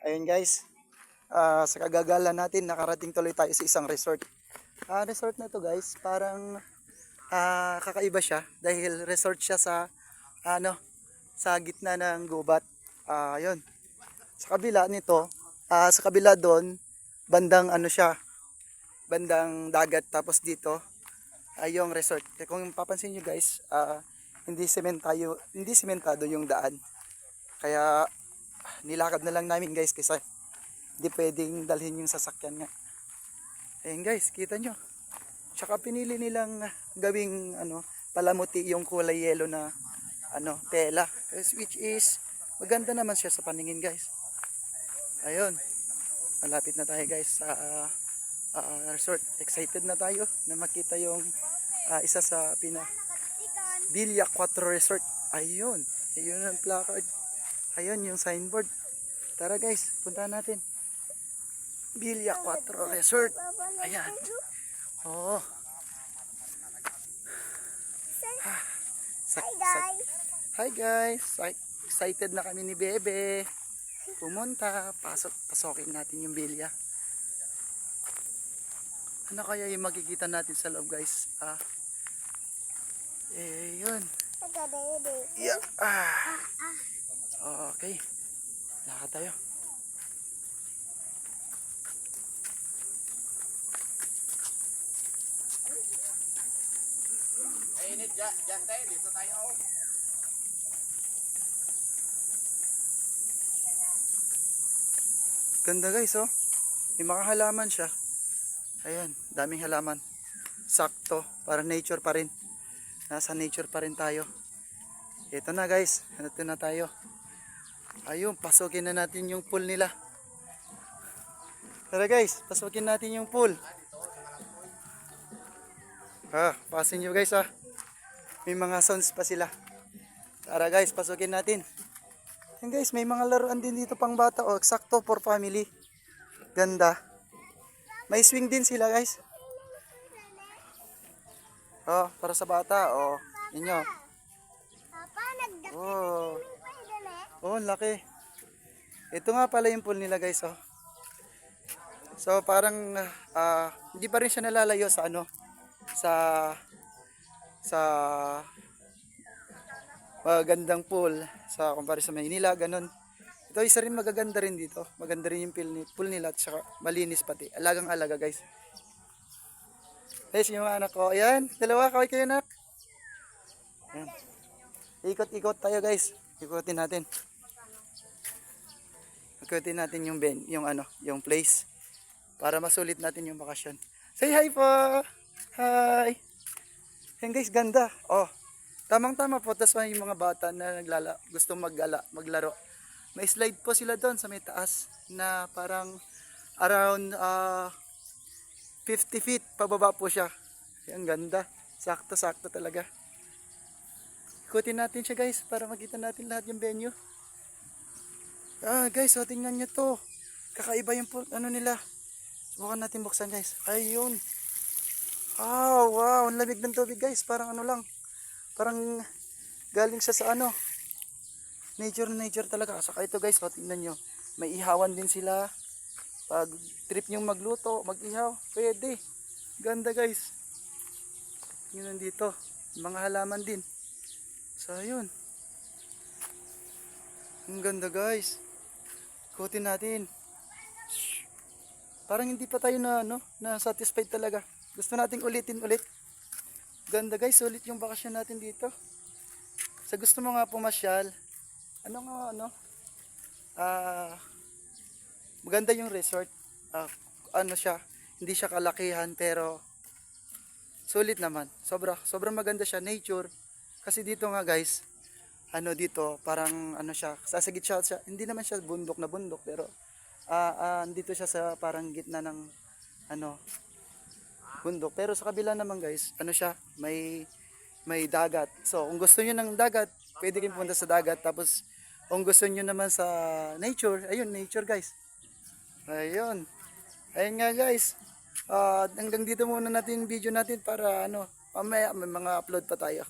Ayun guys, sa kagagala natin, nakarating tuloy tayo sa isang resort. Resort na to guys, parang kakaiba siya dahil resort siya sa ano, sa gitna ng gubat. Ayun. Sa kabila nito, sa kabila doon, bandang ano siya, bandang dagat, tapos dito ay yung resort. Kaya kung papansin niyo guys, hindi sementado yung daan. Kaya nilakad na lang namin guys kasi hindi pwedeng dalhin yung sasakyan nga. Ayan guys, kita nyo. Tsaka pinili nilang gawing palamuti yung kulay yellow na tela. Which is maganda naman siya sa paningin guys. Ayun. Malapit na tayo guys sa resort. Excited na tayo na makita yung isa sa Villa 4 Resort. Ayun. Ayun ang placard. Ayun yung signboard. Tara guys, punta natin. Villa 4 Resort. Ayan. Oh. Hi guys. Hi guys. Excited na kami ni Bebe. Pumunta. Pasokin natin yung Villa. Ano kaya yung makikita natin sa loob guys? Yun. Yeah. Okay. Lakad tayo. Init dyan tayo, dito tayo. Ganda guys oh. May mga halaman siya. Ayan, daming halaman. Sakto, para nature pa rin. Nasa nature pa rin tayo. Ito na guys, ito na tayo. Ayun, pasukin na natin yung pool nila. Tara guys, pasukin natin yung pool. Pasin nyo guys May mga sounds pa sila. Tara guys, pasukin natin. Yan guys, may mga laruan din dito pang bata. Eksakto for family. Ganda. May swing din sila guys. Para sa bata. Inyo. Laki. Ito nga pala yung pool nila guys. So parang hindi pa rin siya nalalayo sa sa magandang pool sa kumpara sa Maynila, ganun. Ito isa rin magaganda rin dito. Maganda rin yung pool nila at saka malinis pati. Alagang-alaga guys. Guys, yung anak ko. Ayan, dalawa, kaway kayo nak. Ayan. Ikot-ikot tayo guys. Ikutin natin. Ikutin natin yung place para masulit natin yung bakasyon. Say hi po. Hi. Yan guys, ganda. Tamang-tama po. Tapos may mga bata na gustong maglaro. May slide po sila doon sa may taas na parang around 50 feet pababa po siya. Yan, ganda. Sakto-sakto talaga. Ikutin natin siya guys para makita natin lahat yung venue. Guys, tingnan nyo to. Kakaiba yung nila. Subukan natin buksan guys. Ayun. Wow, ang lamig ng tubig guys. Parang parang galing siya sa nature talaga. Saka ito guys, tingnan nyo. May ihawan din sila. Pag trip nyong magluto, mag-ihaw, pwede. Ganda guys. Yun nandito. Mga halaman din. So ayun. Ang ganda guys. Ikutin natin. Parang hindi pa tayo na satisfied talaga. Gusto nating ulitin ulit. Ganda guys, ulit yung bakasyon natin dito. Sa gusto mo nga pumasyal, maganda yung resort. Hindi siya kalakihan pero sulit naman. Sobrang maganda siya, nature. Kasi dito nga guys, dito parang siya, sasagit siya, hindi naman siya bundok na bundok pero dito siya sa parang gitna ng bundok. Pero sa kabila naman guys, siya, may dagat. So kung gusto niyo ng dagat, pwede kayong pumunta sa dagat. Tapos kung gusto niyo naman sa nature, ayun, nature guys. Ayun. Ayun nga guys. Hanggang dito muna natin video natin para mamaya may mga upload pa tayo.